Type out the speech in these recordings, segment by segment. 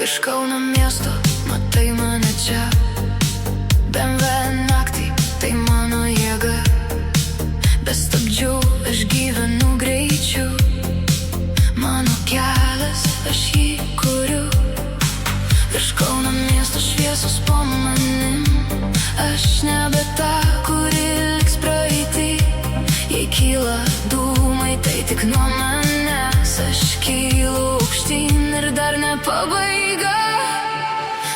Virš Kauno miesto matai mane čia, BMW naktį, tai mano jėga. Be stabdžių aš gyvenu greičiu, mano kelias, aš jį kuriu. Virš Kauno miesto šviesos po manim, aš nebe ta, kuri liks praeity. Jei kyla dūmai, tai tik nuo manęs, aš kylu aukštyn ir dar ne pabaiga.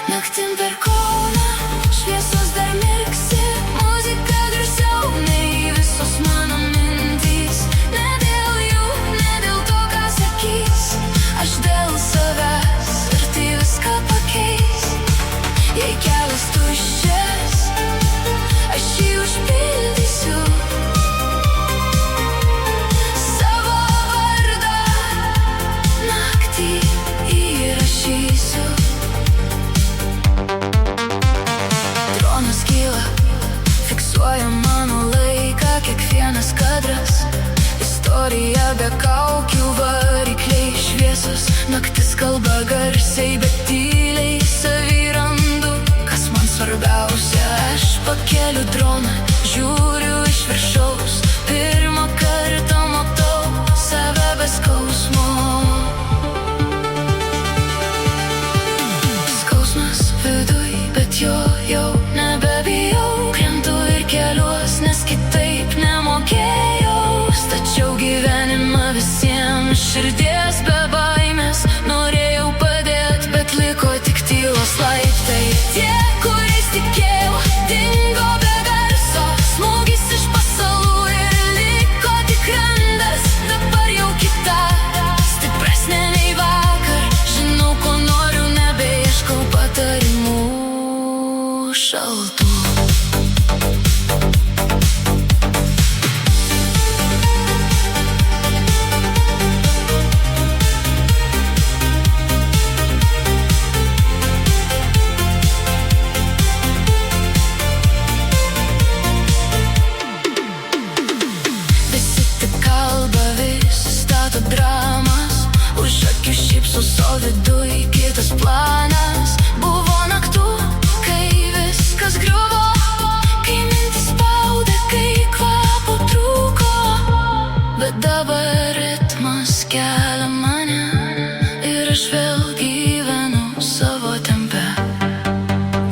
Naktim per Kauną šviesos dar mirksi, muzika garsiau nei visos mano mintys. Ne dėl jų, ne dėl to, ką sakys, aš dėl savęs ir tai viską pakeis. Jei kelias tuščias, aš jį užpildysiu, savo vardą naktį įrašysiu. Dronas kyla, fiksuoja mano laiką, kiekvienas kadras, istorija be kaukių, varikliai šviesos. Naktis kalba garsiai, bet tyliai savy randu, kas man svarbiausia. Aš pakeliu droną, žiūriu iš viršaus, pirmą kartą matau save be skausmo. Skausmas viduj, bet jo jau nebebijau. Krentu ir keliuos, nes kitaip nemokėjau. Stačiau gyvenimą visiems širdies be baimės, norėjau padėt, bet liko tik tylos laiptai. Tie, kuriais tikėjau, dingo be garso, smūgis iš pasalų ir liko tik randas. Dabar jau kita, stipresnė nei vakar, žinau, ko noriu, nebeieškau patarimų šaltų. Dramas, už akių šypsos, o viduj kitas planas. Buvo naktų, kai viskas griuvo, kai mintis spaudė, kai kvapo trūko. Bet dabar ritmas kelia mane ir aš vėl gyvenu savo tempe.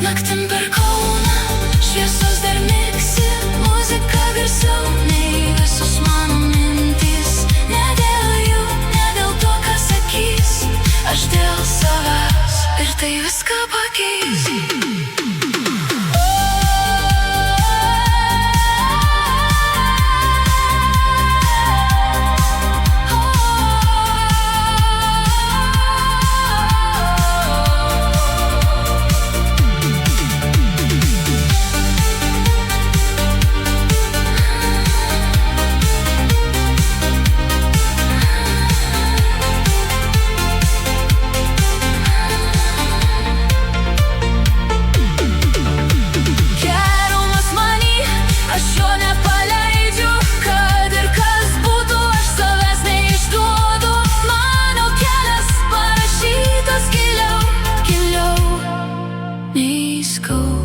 Naktim per Kauną šviesos dar mirksi, muzika garsiau nei visos mano mintys. Ne dėl jų, ne dėl to, ką sakys, aš dėl savęs ir tai viską pakeis. Giliau, giliau nei skausmas.